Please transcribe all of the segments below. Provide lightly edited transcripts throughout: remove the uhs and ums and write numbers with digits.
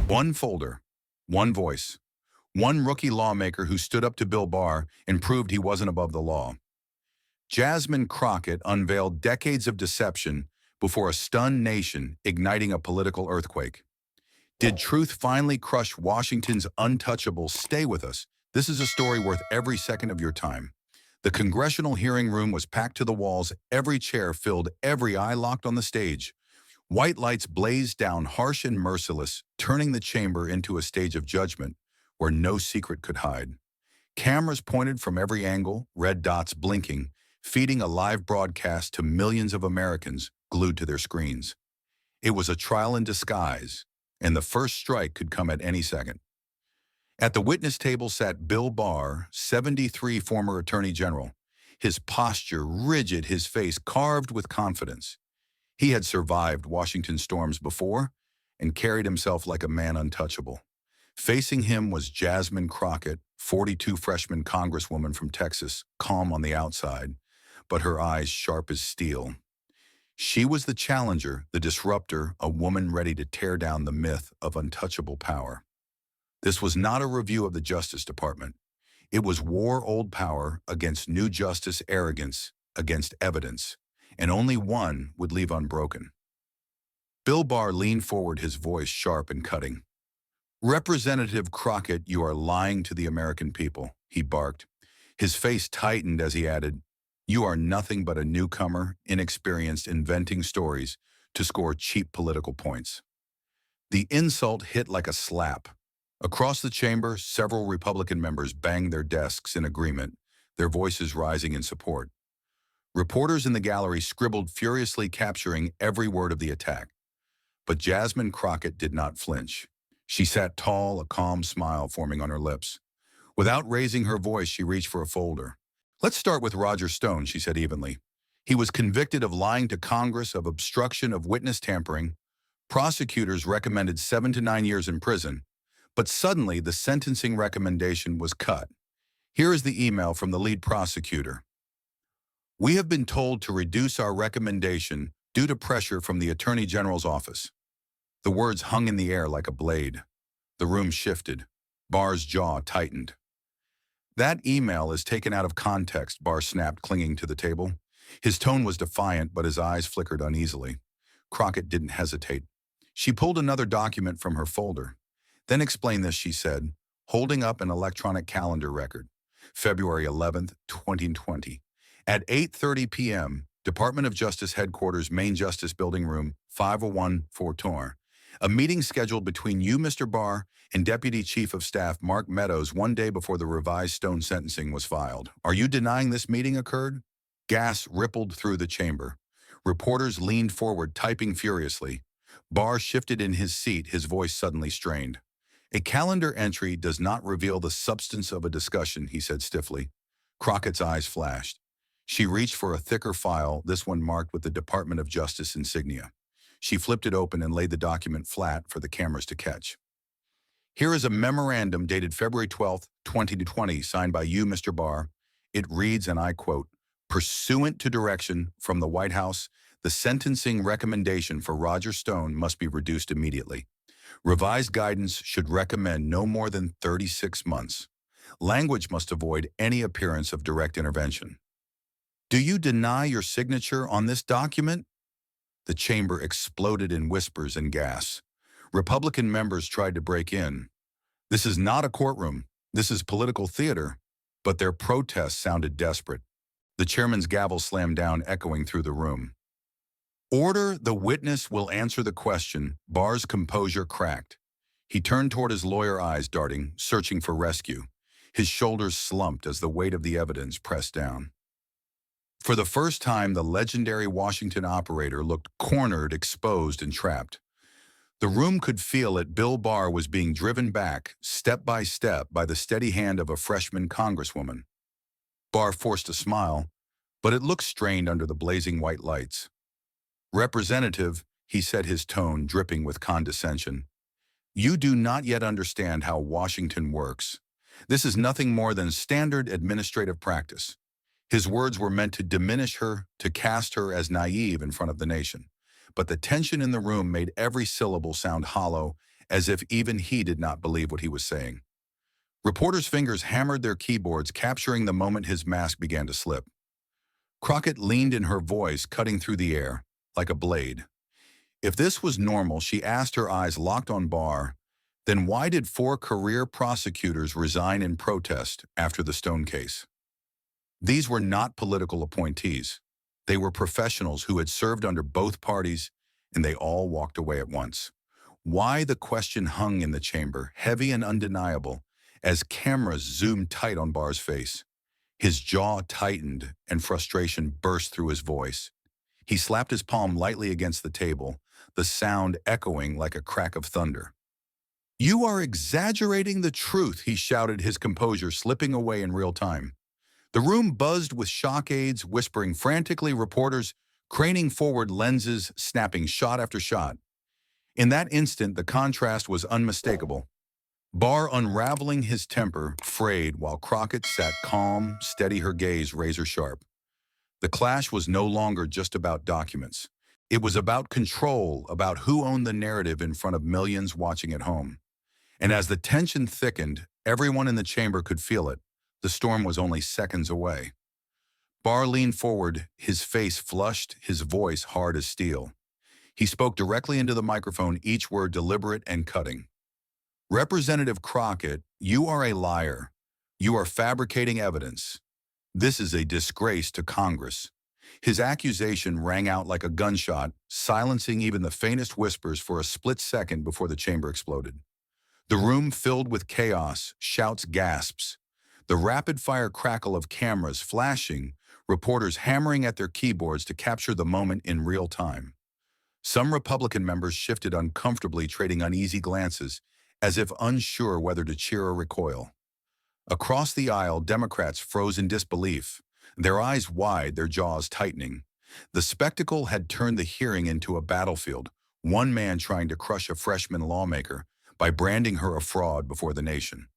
One folder, one voice, one rookie lawmaker who stood up to Bill Barr and proved he wasn't above the law. Jasmine Crockett unveiled decades of deception before a stunned nation, igniting a political earthquake. Did truth finally crush Washington's untouchables? Stay with us. This is a story worth every second of your time. The congressional hearing room was packed to the walls, every chair filled, every eye locked on the stage. White lights blazed down, harsh and merciless, turning the chamber into a stage of judgment where no secret could hide. Cameras pointed from every angle, red dots blinking, feeding a live broadcast to millions of Americans glued to their screens. It was a trial in disguise, and the first strike could come at any second. At the witness table sat Bill Barr, 73, former Attorney General, his posture rigid, his face carved with confidence. He had survived Washington storms before and carried himself like a man untouchable. Facing him was Jasmine Crockett, 42, freshman congresswoman from Texas, calm on the outside, but her eyes sharp as steel. She was the challenger, the disruptor, a woman ready to tear down the myth of untouchable power. This was not a review of the Justice Department. It was war old power against new justice arrogance, against evidence, and only one would leave unbroken. Bill Barr leaned forward, his voice sharp and cutting. "Representative Crockett, you are lying to the American people," he barked. His face tightened as he added, "You are nothing but a newcomer, inexperienced, inventing stories to score cheap political points." The insult hit like a slap. Across the chamber, several Republican members banged their desks in agreement, their voices rising in support. Reporters in the gallery scribbled furiously, capturing every word of the attack. But Jasmine Crockett did not flinch. She sat tall, a calm smile forming on her lips. Without raising her voice, she reached for a folder. "Let's start with Roger Stone," she said evenly. "He was convicted of lying to Congress, of obstruction, of witness tampering. Prosecutors recommended 7 to 9 years in prison. But suddenly, the sentencing recommendation was cut. Here is the email from the lead prosecutor. We have been told to reduce our recommendation due to pressure from the Attorney General's office." The words hung in the air like a blade. The room shifted. Barr's jaw tightened. "That email is taken out of context," Barr snapped, clinging to the table. His tone was defiant, but his eyes flickered uneasily. Crockett didn't hesitate. She pulled another document from her folder. "Then explain this," she said, holding up an electronic calendar record. February 11th, 2020. At 8:30 p.m., Department of Justice Headquarters, Main Justice Building Room, 501 Fortor. A meeting scheduled between you, Mr. Barr, and Deputy Chief of Staff Mark Meadows one day before the revised Stone sentencing was filed. Are you denying this meeting occurred? Gas rippled through the chamber. Reporters leaned forward, typing furiously. Barr shifted in his seat, his voice suddenly strained. A calendar entry does not reveal the substance of a discussion, he said stiffly. Crockett's eyes flashed. She reached for a thicker file, this one marked with the Department of Justice insignia. She flipped it open and laid the document flat for the cameras to catch. Here is a memorandum dated February 12th, 2020, signed by you, Mr. Barr. It reads, and I quote, "Pursuant to direction from the White House, the sentencing recommendation for Roger Stone must be reduced immediately. Revised guidance should recommend no more than 36 months. Language must avoid any appearance of direct intervention." Do you deny your signature on this document? The chamber exploded in whispers and gasps. Republican members tried to break in. This is not a courtroom. This is political theater. But their protests sounded desperate. The chairman's gavel slammed down, echoing through the room. Order, the witness will answer the question. Barr's composure cracked. He turned toward his lawyer, eyes darting, searching for rescue. His shoulders slumped as the weight of the evidence pressed down. For the first time, the legendary Washington operator looked cornered, exposed, and trapped. The room could feel it. Bill Barr was being driven back, step by step, by the steady hand of a freshman congresswoman. Barr forced a smile, but it looked strained under the blazing white lights. "Representative," he said, his tone dripping with condescension, "you do not yet understand how Washington works. This is nothing more than standard administrative practice." His words were meant to diminish her, to cast her as naive in front of the nation. But the tension in the room made every syllable sound hollow, as if even he did not believe what he was saying. Reporters' fingers hammered their keyboards, capturing the moment his mask began to slip. Crockett leaned in, her voice cutting through the air like a blade. If this was normal, she asked, her eyes locked on Barr, then why did 4 career prosecutors resign in protest after the Stone case? These were not political appointees. They were professionals who had served under both parties, and they all walked away at once. Why? The question hung in the chamber, heavy and undeniable, as cameras zoomed tight on Barr's face. His jaw tightened, and frustration burst through his voice. He slapped his palm lightly against the table, the sound echoing like a crack of thunder. "You are exaggerating the truth," he shouted, his composure slipping away in real time. The room buzzed with shock aides, whispering frantically, reporters craning forward, lenses snapping shot after shot. In that instant, the contrast was unmistakable. Barr unraveling his temper, frayed, while Crockett sat calm, steady, her gaze razor sharp. The clash was no longer just about documents. It was about control, about who owned the narrative in front of millions watching at home. And as the tension thickened, everyone in the chamber could feel it. The storm was only seconds away. Barr leaned forward, his face flushed, his voice hard as steel. He spoke directly into the microphone, each word deliberate and cutting. "Representative Crockett, you are a liar. You are fabricating evidence. This is a disgrace to Congress." His accusation rang out like a gunshot, silencing even the faintest whispers for a split second before the chamber exploded. The room filled with chaos, shouts, gasps. The rapid-fire crackle of cameras flashing, reporters hammering at their keyboards to capture the moment in real time. Some Republican members shifted uncomfortably, trading uneasy glances, as if unsure whether to cheer or recoil. Across the aisle, Democrats froze in disbelief, their eyes wide, their jaws tightening. The spectacle had turned the hearing into a battlefield, one man trying to crush a freshman lawmaker by branding her a fraud before the nation.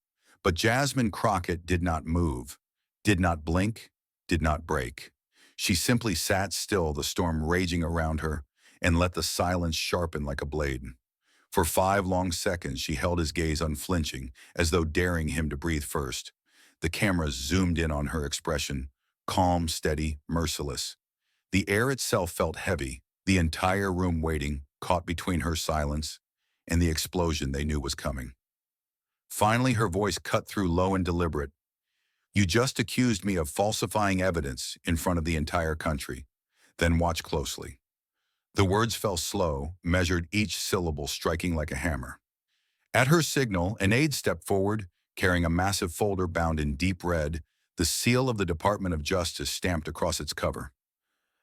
But Jasmine Crockett did not move, did not blink, did not break. She simply sat still, the storm raging around her, and let the silence sharpen like a blade. For 5 long seconds, she held his gaze unflinching, as though daring him to breathe first. The cameras zoomed in on her expression, calm, steady, merciless. The air itself felt heavy, the entire room waiting, caught between her silence and the explosion they knew was coming. Finally, her voice cut through, low and deliberate. "You just accused me of falsifying evidence in front of the entire country. Then watch closely." The words fell slow, measured, each syllable striking like a hammer. At her signal, an aide stepped forward, carrying a massive folder bound in deep red, the seal of the Department of Justice stamped across its cover.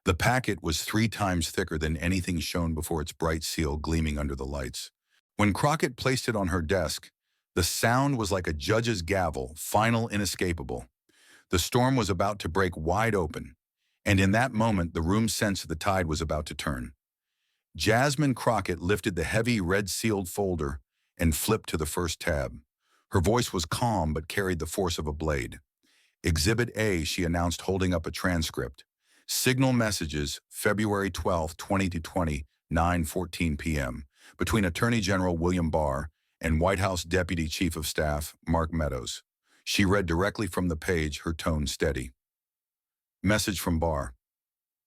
The packet was 3 times thicker than anything shown before, its bright seal gleaming under the lights. When Crockett placed it on her desk, the sound was like a judge's gavel, final, inescapable. The storm was about to break wide open, and in that moment the room sensed the tide was about to turn. Jasmine Crockett lifted the heavy red-sealed folder and flipped to the first tab. Her voice was calm but carried the force of a blade. "Exhibit A," she announced, holding up a transcript. "Signal messages, February 12, 2020, 9:14 p.m., between Attorney General William Barr and White House Deputy Chief of Staff Mark Meadows." She read directly from the page, her tone steady. Message from Barr.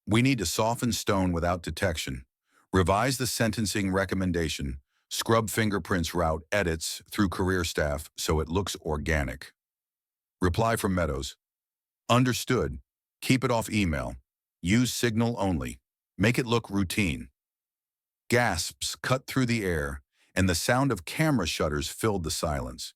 "We need to soften Stone without detection. Revise the sentencing recommendation. Scrub fingerprints, route edits through career staff so it looks organic." Reply from Meadows. "Understood. Keep it off email. Use Signal only. Make it look routine." Gasps cut through the air, and the sound of camera shutters filled the silence.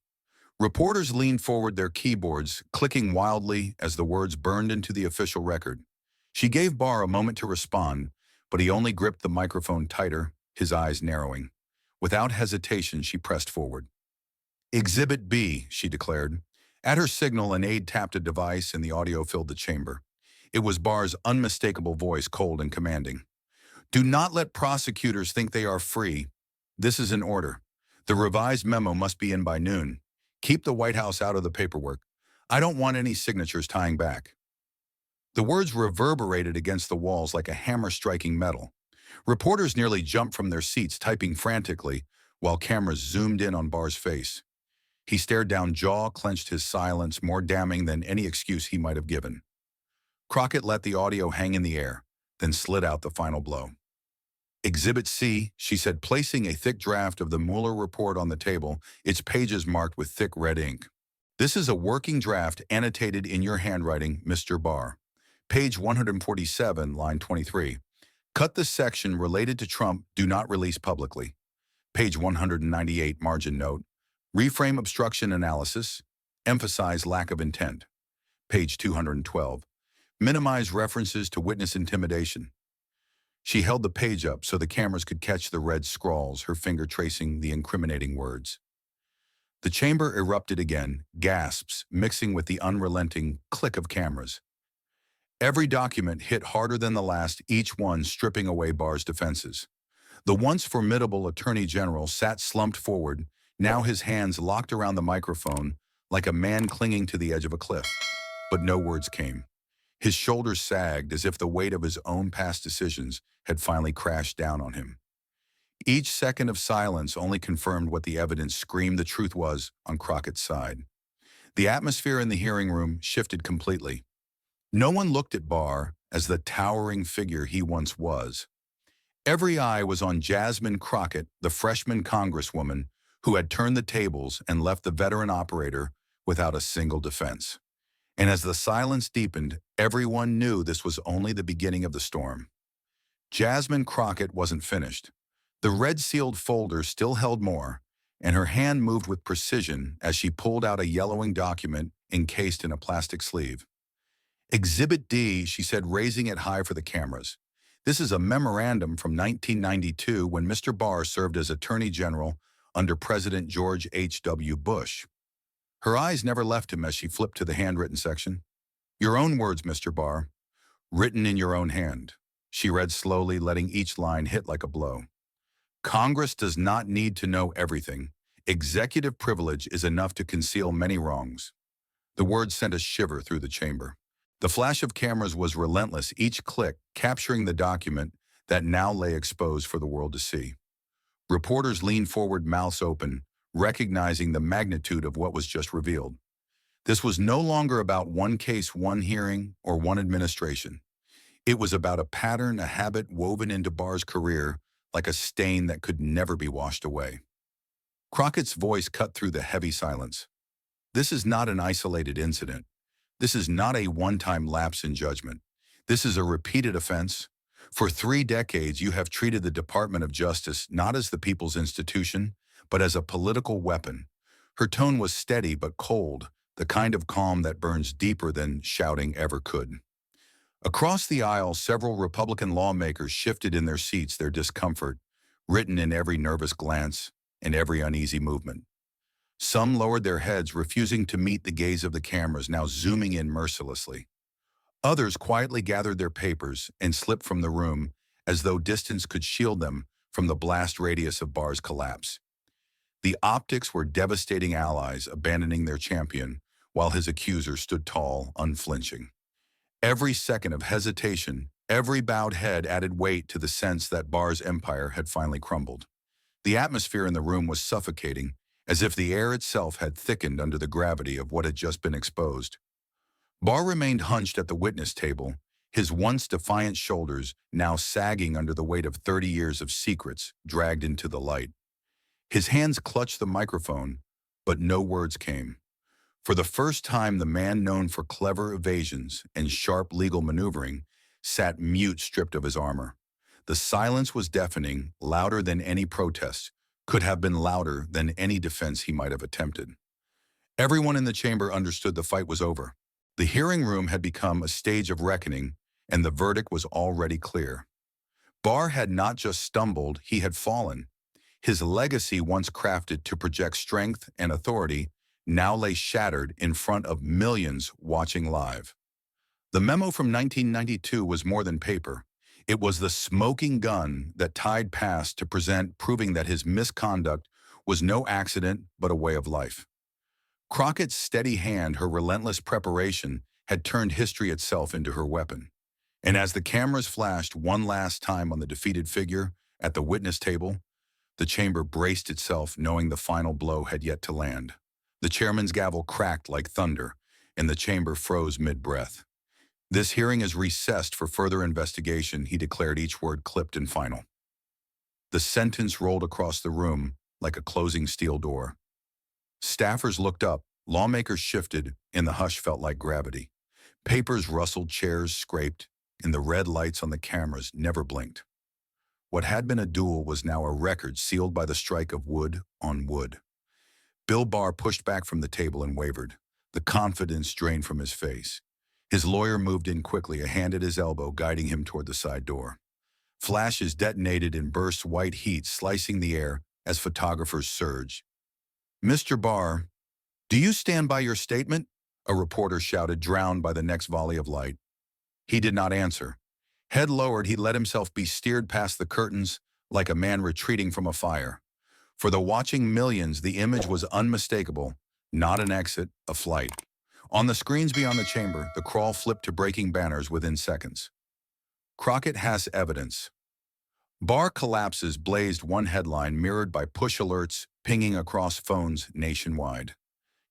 Reporters leaned forward, their keyboards clicking wildly as the words burned into the official record. She gave Barr a moment to respond, but he only gripped the microphone tighter, his eyes narrowing. Without hesitation, she pressed forward. "Exhibit B," she declared. At her signal, an aide tapped a device and the audio filled the chamber. It was Barr's unmistakable voice, cold and commanding. "Do not let prosecutors think they are free. This is an order. The revised memo must be in by noon. Keep the White House out of the paperwork. I don't want any signatures tying back." The words reverberated against the walls like a hammer striking metal. Reporters nearly jumped from their seats, typing frantically, while cameras zoomed in on Barr's face. He stared down, jaw clenched, his silence more damning than any excuse he might have given. Crockett let the audio hang in the air, then slid out the final blow. "Exhibit C," she said, placing a thick draft of the Mueller report on the table, its pages marked with thick red ink. "This is a working draft annotated in your handwriting, Mr. Barr. Page 147, line 23. Cut the section related to Trump, do not release publicly. Page 198, margin note. Reframe obstruction analysis. Emphasize lack of intent. Page 212. Minimize references to witness intimidation." She held the page up so the cameras could catch the red scrawls, her finger tracing the incriminating words. The chamber erupted again, gasps mixing with the unrelenting click of cameras. Every document hit harder than the last, each one stripping away Barr's defenses. The once formidable Attorney General sat slumped forward, now his hands locked around the microphone like a man clinging to the edge of a cliff. But no words came. His shoulders sagged as if the weight of his own past decisions had finally crashed down on him. Each second of silence only confirmed what the evidence screamed the truth was on Crockett's side. The atmosphere in the hearing room shifted completely. No one looked at Barr as the towering figure he once was. Every eye was on Jasmine Crockett, the freshman congresswoman who had turned the tables and left the veteran operator without a single defense. And as the silence deepened, everyone knew this was only the beginning of the storm. Jasmine Crockett wasn't finished. The red-sealed folder still held more, and her hand moved with precision as she pulled out a yellowing document encased in a plastic sleeve. "Exhibit D," she said, raising it high for the cameras. "This is a memorandum from 1992 when Mr. Barr served as Attorney General under President George H.W. Bush." Her eyes never left him as she flipped to the handwritten section. "Your own words, Mr. Barr. Written in your own hand." She read slowly, letting each line hit like a blow. "Congress does not need to know everything. Executive privilege is enough to conceal many wrongs." The words sent a shiver through the chamber. The flash of cameras was relentless, each click capturing the document that now lay exposed for the world to see. Reporters leaned forward, mouths open, recognizing the magnitude of what was just revealed. This was no longer about one case, one hearing, or one administration. It was about a pattern, a habit woven into Barr's career like a stain that could never be washed away. Crockett's voice cut through the heavy silence. "This is not an isolated incident. This is not a one-time lapse in judgment. This is a repeated offense. For 3 decades, you have treated the Department of Justice not as the people's institution, but as a political weapon." Her tone was steady but cold, the kind of calm that burns deeper than shouting ever could. Across the aisle, several Republican lawmakers shifted in their seats, their discomfort written in every nervous glance and every uneasy movement. Some lowered their heads, refusing to meet the gaze of the cameras now zooming in mercilessly. Others quietly gathered their papers and slipped from the room as though distance could shield them from the blast radius of Barr's collapse. The optics were devastating allies abandoning their champion, while his accuser stood tall, unflinching. Every second of hesitation, every bowed head added weight to the sense that Barr's empire had finally crumbled. The atmosphere in the room was suffocating, as if the air itself had thickened under the gravity of what had just been exposed. Barr remained hunched at the witness table, his once defiant shoulders now sagging under the weight of 30 years of secrets dragged into the light. His hands clutched the microphone, but no words came. For the first time, the man known for clever evasions and sharp legal maneuvering sat mute, stripped of his armor. The silence was deafening, louder than any protest, could have been louder than any defense he might have attempted. Everyone in the chamber understood the fight was over. The hearing room had become a stage of reckoning, and the verdict was already clear. Barr had not just stumbled, he had fallen. His legacy, once crafted to project strength and authority, now lay shattered in front of millions watching live. The memo from 1992 was more than paper. It was the smoking gun that tied past to present, proving that his misconduct was no accident but a way of life. Crockett's steady hand, her relentless preparation, had turned history itself into her weapon. And as the cameras flashed one last time on the defeated figure at the witness table, The chamber braced itself, knowing the final blow had yet to land. The chairman's gavel cracked like thunder, and the chamber froze mid-breath. "This hearing is recessed for further investigation," he declared, each word clipped and final. The sentence rolled across the room like a closing steel door. Staffers looked up, lawmakers shifted, and the hush felt like gravity. Papers rustled, chairs scraped, and the red lights on the cameras never blinked. What had been a duel was now a record sealed by the strike of wood on wood. Bill Barr pushed back from the table and wavered. The confidence drained from his face. His lawyer moved in quickly, a hand at his elbow, guiding him toward the side door. Flashes detonated and burst white heat, slicing the air as photographers surged. "Mr. Barr, do you stand by your statement?" a reporter shouted, drowned by the next volley of light. He did not answer. Head lowered, he let himself be steered past the curtains like a man retreating from a fire. For the watching millions, the image was unmistakable, not an exit, a flight. On the screens beyond the chamber, the crawl flipped to breaking banners within seconds. "Crockett has evidence." Barr collapses blazed one headline, mirrored by push alerts pinging across phones nationwide.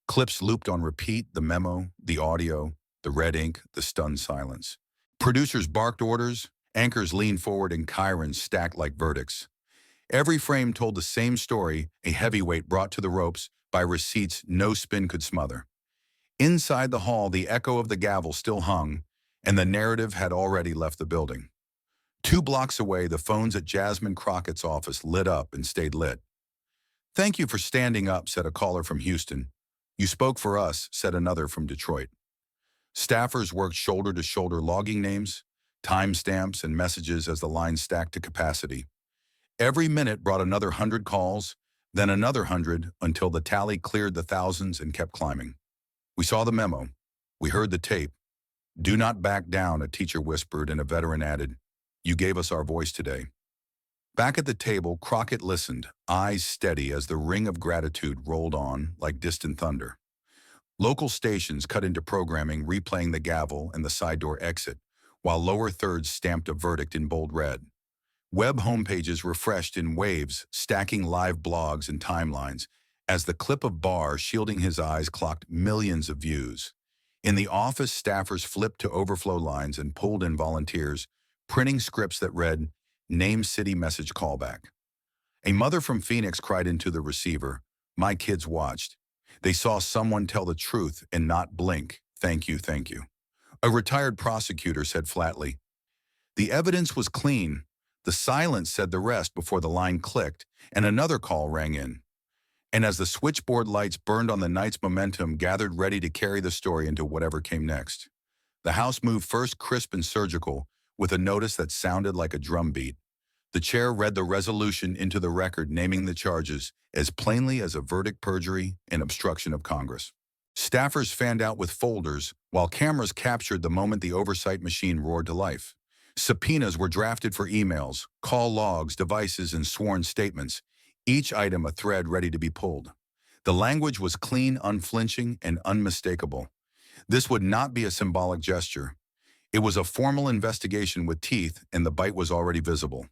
Clips looped on repeat, the memo, the audio, the red ink, the stunned silence. Producers barked orders, anchors leaned forward, and chyrons stacked like verdicts. Every frame told the same story, a heavyweight brought to the ropes by receipts no spin could smother. Inside the hall, the echo of the gavel still hung, and the narrative had already left the building. 2 blocks away, the phones at Jasmine Crockett's office lit up and stayed lit. "Thank you for standing up," said a caller from Houston. "You spoke for us," said another from Detroit. Staffers worked shoulder to shoulder, logging names, timestamps, and messages as the line stacked to capacity. Every minute brought another 100 calls, then another 100, until the tally cleared the thousands and kept climbing. "We saw the memo. We heard the tape. Do not back down," a teacher whispered, and a veteran added, "You gave us our voice today." Back at the table, Crockett listened, eyes steady as the ring of gratitude rolled on like distant thunder. Local stations cut into programming, replaying the gavel and the side door exit, while lower thirds stamped a verdict in bold red. Web homepages refreshed in waves, stacking live blogs and timelines, as the clip of Barr shielding his eyes clocked millions of views. In the office, staffers flipped to overflow lines and pulled in volunteers, printing scripts that read, "Name city message callback." A mother from Phoenix cried into the receiver, "My kids watched. They saw someone tell the truth and not blink. Thank you, thank you." A retired prosecutor said flatly, "The evidence was clean. The silence said the rest," before the line clicked and another call rang in. And as the switchboard lights burned on, the night's momentum gathered, ready to carry the story into whatever came next. The House moved first, crisp and surgical, with a notice that sounded like a drumbeat. The chair read the resolution into the record, naming the charges as plainly as a verdict: perjury and obstruction of Congress. Staffers fanned out with folders, while cameras captured the moment the oversight machine roared to life. Subpoenas were drafted for emails, call logs, devices, and sworn statements, each item a thread ready to be pulled. The language was clean, unflinching, and unmistakable. This would not be a symbolic gesture. It was a formal investigation with teeth, and the bite was already visible.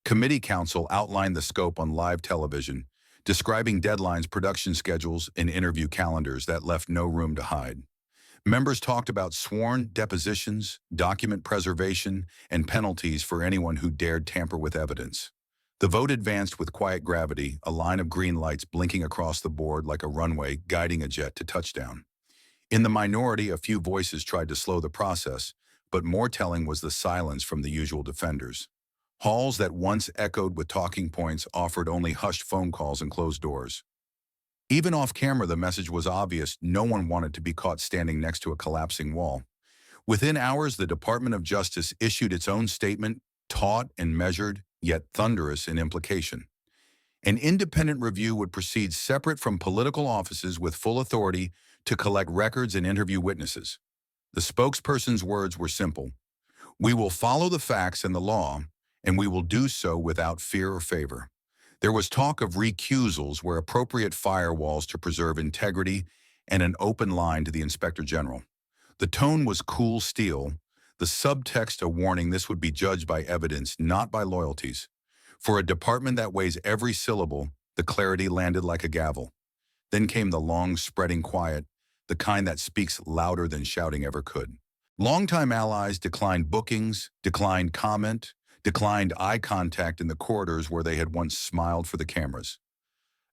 Committee counsel outlined the scope on live television, describing deadlines, production schedules, and interview calendars that left no room to hide. Members talked about sworn depositions, document preservation, and penalties for anyone who dared tamper with evidence. The vote advanced with quiet gravity, a line of green lights blinking across the board like a runway guiding a jet to touchdown. In the minority, a few voices tried to slow the process, but more telling was the silence from the usual defenders. Halls that once echoed with talking points offered only hushed phone calls and closed doors. Even off camera, the message was obvious: no one wanted to be caught standing next to a collapsing wall. Within hours, the Department of Justice issued its own statement, taut and measured, yet thunderous in implication. An independent review would proceed, separate from political offices, with full authority to collect records and interview witnesses. The spokesperson's words were simple: "We will follow the facts and the law, and we will do so without fear or favor." There was talk of recusals where appropriate, firewalls to preserve integrity, and an open line to the Inspector General. The tone was cool steel, the subtext a warning this would be judged by evidence, not by loyalties. For a department that weighs every syllable, the clarity landed like a gavel. Then came the long, spreading quiet, the kind that speaks louder than shouting ever could. Longtime allies declined bookings, declined comment, declined eye contact in the corridors where they had once smiled for the cameras.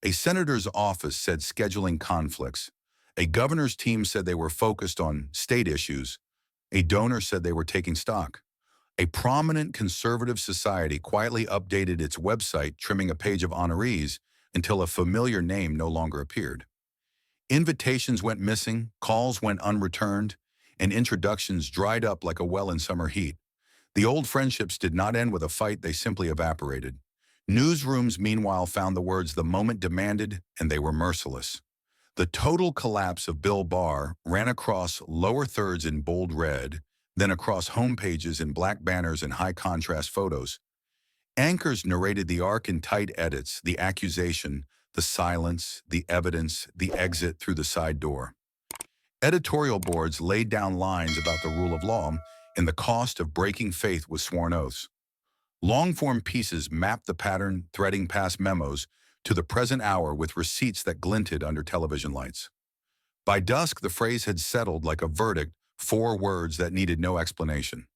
A senator's office said scheduling conflicts. A governor's team said they were focused on state issues. A donor said they were taking stock. A prominent conservative society quietly updated its website, trimming a page of honorees until a familiar name no longer appeared. Invitations went missing, calls went unreturned, and introductions dried up like a well in summer heat. The old friendships did not end with a fight, they simply evaporated. Newsrooms, meanwhile, found the words the moment demanded, and they were merciless. The total collapse of Bill Barr ran across lower thirds in bold red, then across homepages in black banners and high-contrast photos. Anchors narrated the arc in tight edits, the accusation, the silence, the evidence, the exit through the side door. Editorial boards laid down lines about the rule of law and the cost of breaking faith with sworn oaths. Long-form pieces mapped the pattern, threading past memos to the present hour with receipts that glinted under television lights. By dusk, the phrase had settled like a verdict, 4 words that needed no explanation.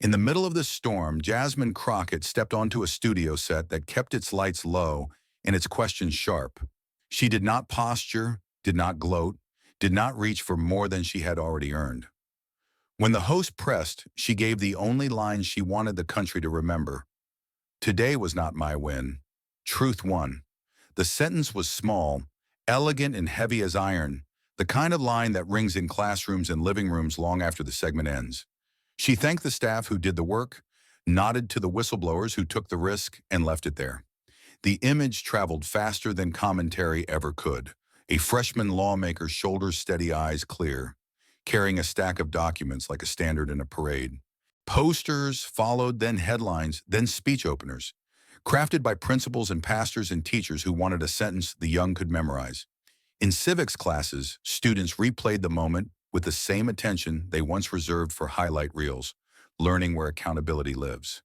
In the middle of the storm, Jasmine Crockett stepped onto a studio set that kept its lights low and its questions sharp. She did not posture, did not gloat, did not reach for more than she had already earned. When the host pressed, she gave the only line she wanted the country to remember. Today was not my win. Truth won. The sentence was small, elegant and heavy as iron, the kind of line that rings in classrooms and living rooms long after the segment ends. She thanked the staff who did the work, nodded to the whistleblowers who took the risk, and left it there. The image traveled faster than commentary ever could. A freshman lawmaker, shoulders steady, eyes clear, carrying a stack of documents like a standard in a parade. Posters followed, then headlines, then speech openers, crafted by principals and pastors and teachers who wanted a sentence the young could memorize. In civics classes, students replayed the moment with the same attention they once reserved for highlight reels, learning where accountability lives.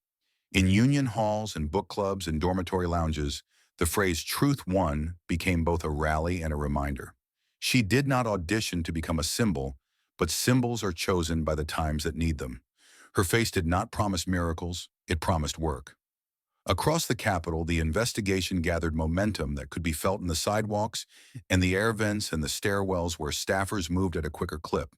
In union halls and book clubs and dormitory lounges, the phrase "truth won" became both a rally and a reminder. She did not audition to become a symbol, but symbols are chosen by the times that need them. Her face did not promise miracles, it promised work. Across the Capitol, the investigation gathered momentum that could be felt in the sidewalks and the air vents and the stairwells where staffers moved at a quicker clip.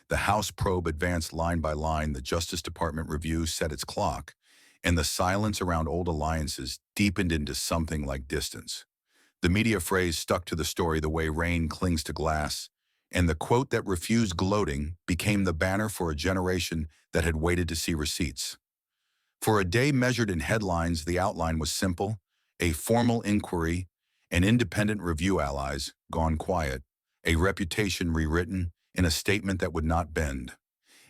The House probe advanced line by line, the Justice Department review set its clock, and the silence around old alliances deepened into something like distance. The media phrase stuck to the story the way rain clings to glass, and the quote that refused gloating became the banner for a generation that had waited to see receipts. For a day measured in headlines, the outline was simple: a formal inquiry, an independent review, allies gone quiet, a reputation rewritten, in a statement that would not bend.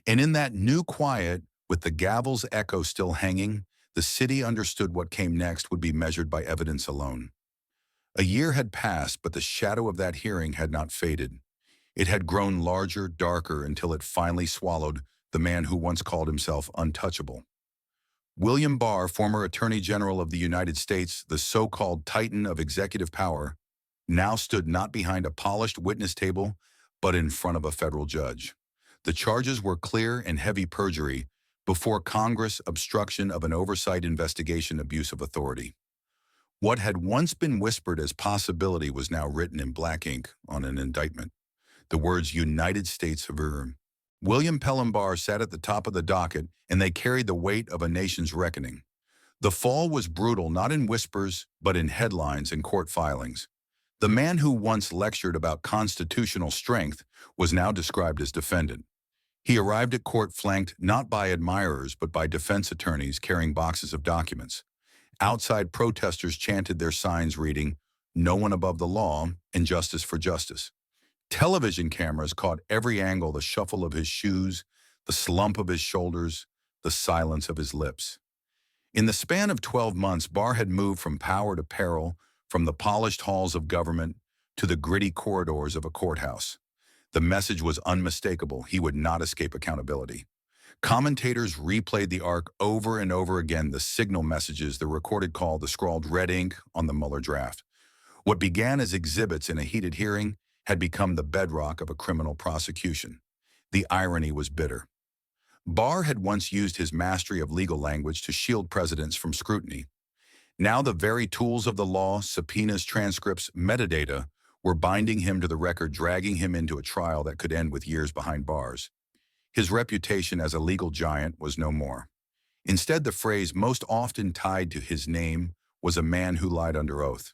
And in that new quiet, with the gavel's echo still hanging, the city understood what came next would be measured by evidence alone. A year had passed, but the shadow of that hearing had not faded. It had grown larger, darker, until it finally swallowed the man who once called himself untouchable. William Barr, former Attorney General of the United States, the so-called titan of executive power, now stood not behind a polished witness table, but in front of a federal judge. The charges were clear and heavy: perjury before Congress, obstruction of an oversight investigation, abuse of authority. What had once been whispered as possibility was now written in black ink on an indictment. The words "United States of Ur." William Pelham Barr sat at the top of the docket, and they carried the weight of a nation's reckoning. The fall was brutal, not in whispers, but in headlines and court filings. The man who once lectured about constitutional strength was now described as defendant. He arrived at court flanked not by admirers, but by defense attorneys carrying boxes of documents. Outside, protesters chanted their signs reading, "No one above the law," and "Justice for justice." Television cameras caught every angle: the shuffle of his shoes, the slump of his shoulders, the silence of his lips. In the span of 12 months, Barr had moved from power to peril, from the polished halls of government to the gritty corridors of a courthouse. The message was unmistakable: he would not escape accountability. Commentators replayed the arc over and over again, the signal messages, the recorded call, the scrawled red ink on the Mueller draft. What began as exhibits in a heated hearing had become the bedrock of a criminal prosecution. The irony was bitter. Barr had once used his mastery of legal language to shield presidents from scrutiny. Now the very tools of the law, subpoenas, transcripts, metadata, were binding him to the record, dragging him into a trial that could end with years behind bars. His reputation as a legal giant was no more. Instead, the phrase most often tied to his name was a man who lied under oath.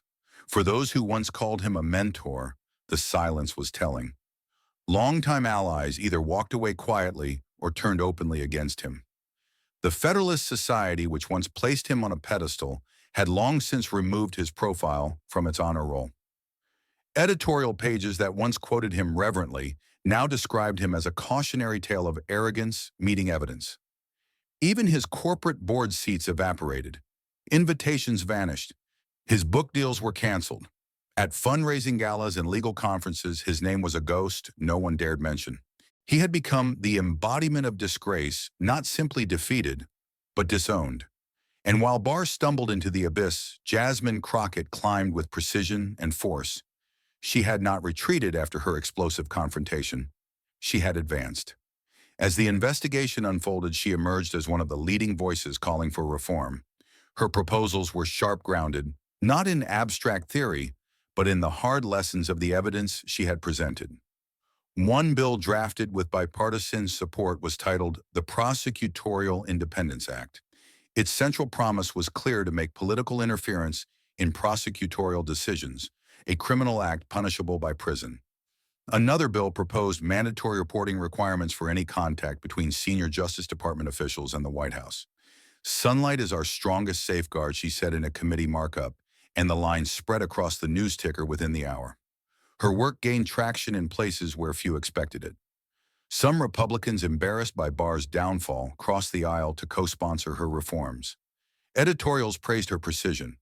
For those who once called him a mentor, the silence was telling. Longtime allies either walked away quietly or turned openly against him. The Federalist Society, which once placed him on a pedestal, had long since removed his profile from its honor roll. Editorial pages that once quoted him reverently now described him as a cautionary tale of arrogance meeting evidence. Even his corporate board seats evaporated. Invitations vanished. His book deals were canceled. At fundraising galas and legal conferences, his name was a ghost no one dared mention. He had become the embodiment of disgrace, not simply defeated, but disowned. And while Barr stumbled into the abyss, Jasmine Crockett climbed with precision and force. She had not retreated after her explosive confrontation. She had advanced. As the investigation unfolded, she emerged as one of the leading voices calling for reform. Her proposals were sharp-grounded, not in abstract theory, but in the hard lessons of the evidence she had presented. One bill drafted with bipartisan support was titled the Prosecutorial Independence Act. Its central promise was clear: to make political interference in prosecutorial decisions a criminal act punishable by prison. Another bill proposed mandatory reporting requirements for any contact between senior Justice Department officials and the White House. "Sunlight is our strongest safeguard," she said in a committee markup, and the line spread across the news ticker within the hour. Her work gained traction in places where few expected it. Some Republicans, embarrassed by Barr's downfall, crossed the aisle to co-sponsor her reforms. Editorials praised her precision.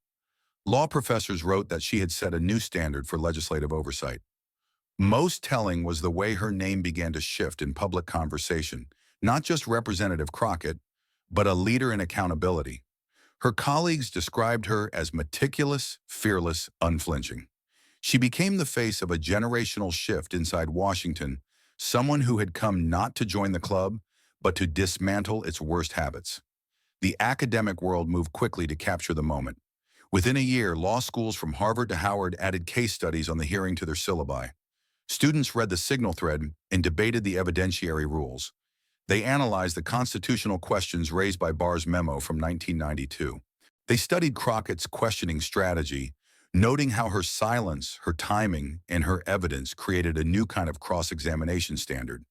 Law professors wrote that she had set a new standard for legislative oversight. Most telling was the way her name began to shift in public conversation, not just Representative Crockett, but a leader in accountability. Her colleagues described her as meticulous, fearless, unflinching. She became the face of a generational shift inside Washington, someone who had come not to join the club, but to dismantle its worst habits. The academic world moved quickly to capture the moment. Within a year, law schools from Harvard to Howard added case studies on the hearing to their syllabi. Students read the signal thread and debated the evidentiary rules. They analyzed the constitutional questions raised by Barr's memo from 1992. They studied Crockett's questioning strategy, noting how her silence, her timing, and her evidence created a new kind of cross-examination standard.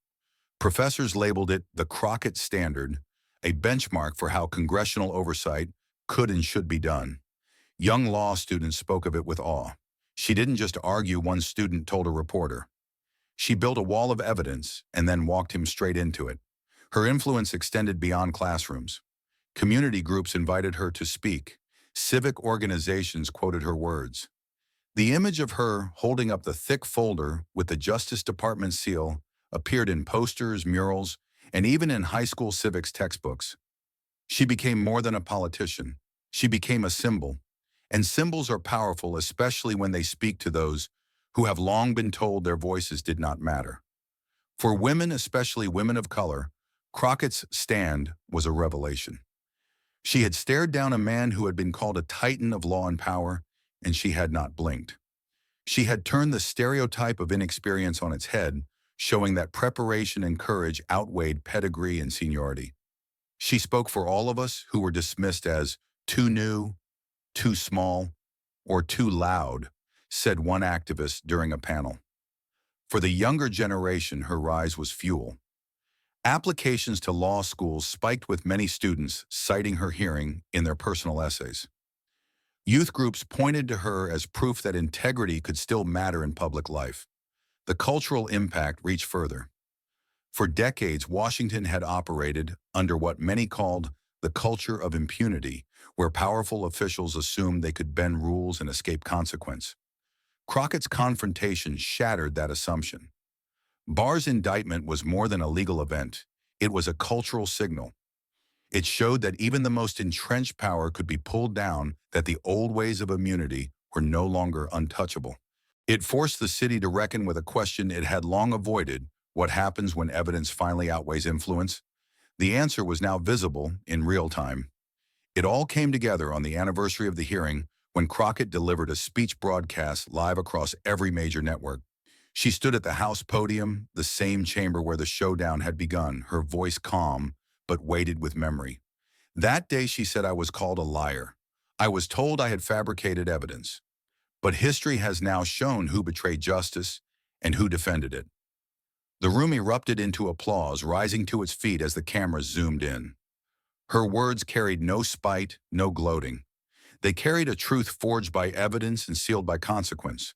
Professors labeled it the Crockett Standard, a benchmark for how congressional oversight could and should be done. Young law students spoke of it with awe. She didn't just argue, one student told a reporter. She built a wall of evidence and then walked him straight into it. Her influence extended beyond classrooms. Community groups invited her to speak. Civic organizations quoted her words. The image of her holding up the thick folder with the Justice Department seal appeared in posters, murals, and even in high school civics textbooks. She became more than a politician. She became a symbol. And symbols are powerful, especially when they speak to those who have long been told their voices did not matter. For women, especially women of color, Crockett's stand was a revelation. She had stared down a man who had been called a titan of law and power, and she had not blinked. She had turned the stereotype of inexperience on its head, showing that preparation and courage outweighed pedigree and seniority. She spoke for all of us who were dismissed as too new, too small, or too loud, said one activist during a panel. For the younger generation, her rise was fuel. Applications to law schools spiked, with many students citing her hearing in their personal essays. Youth groups pointed to her as proof that integrity could still matter in public life. The cultural impact reached further. For decades, Washington had operated under what many called the culture of impunity, where powerful officials assumed they could bend rules and escape consequence. Crockett's confrontation shattered that assumption. Barr's indictment was more than a legal event. It was a cultural signal. It showed that even the most entrenched power could be pulled down, that the old ways of immunity were no longer untouchable. It forced the city to reckon with a question it had long avoided: what happens when evidence finally outweighs influence? The answer was now visible in real time. It all came together on the anniversary of the hearing when Crockett delivered a speech broadcast live across every major network. She stood at the House podium, the same chamber where the showdown had begun, her voice calm but weighted with memory. That day she said, "I was called a liar. I was told I had fabricated evidence. But history has now shown who betrayed justice and who defended it." The room erupted into applause, rising to its feet as the cameras zoomed in. Her words carried no spite, no gloating. They carried a truth forged by evidence and sealed by consequence.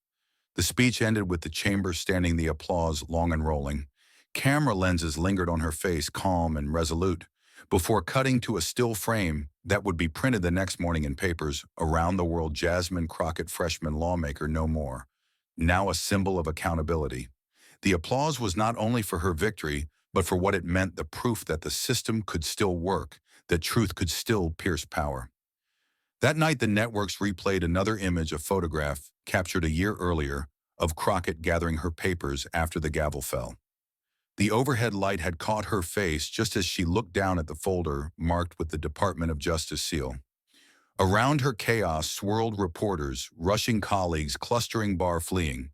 The speech ended with the chamber standing the applause long and rolling. Camera lenses lingered on her face, calm and resolute, before cutting to a still frame that would be printed the next morning in papers. Around the world, Jasmine Crockett, freshman lawmaker, no more. Now a symbol of accountability. The applause was not only for her victory, but for what it meant: the proof that the system could still work, that truth could still pierce power. That night, the networks replayed another image, a photograph captured a year earlier of Crockett gathering her papers after the gavel fell. The overhead light had caught her face just as she looked down at the folder marked with the Department of Justice seal. Around her, chaos swirled: reporters, rushing colleagues, clustering Barr, fleeing.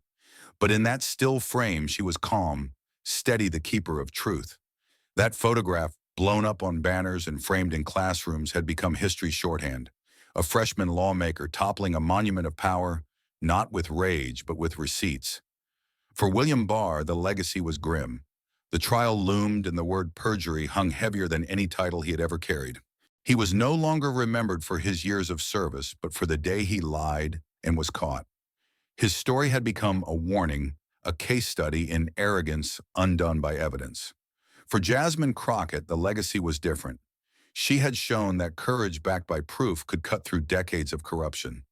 But in that still frame, she was calm, steady, the keeper of truth. That photograph, blown up on banners and framed in classrooms, had become history's shorthand. A freshman lawmaker toppling a monument of power, not with rage, but with receipts. For William Barr, the legacy was grim. The trial loomed, and the word perjury hung heavier than any title he had ever carried. He was no longer remembered for his years of service, but for the day he lied and was caught. His story had become a warning, a case study in arrogance undone by evidence. For Jasmine Crockett, the legacy was different. She had shown that courage backed by proof could cut through decades of corruption.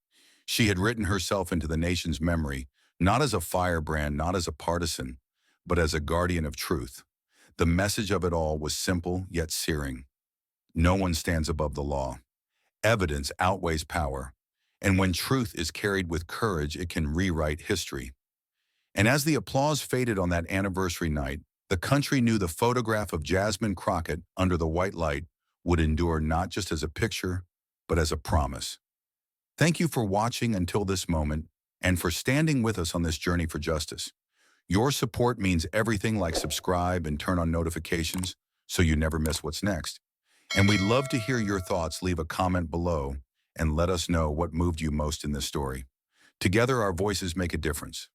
She had written herself into the nation's memory, not as a firebrand, not as a partisan, but as a guardian of truth. The message of it all was simple yet searing. No one stands above the law. Evidence outweighs power. And when truth is carried with courage, it can rewrite history. And as the applause faded on that anniversary night, the country knew the photograph of Jasmine Crockett under the white light would endure, not just as a picture, but as a promise. Thank you for watching until this moment and for standing with us on this journey for justice. Your support means everything. Like, subscribe, and turn on notifications so you never miss what's next. And we'd love to hear your thoughts. Leave a comment below and let us know what moved you most in this story. Together, our voices make a difference.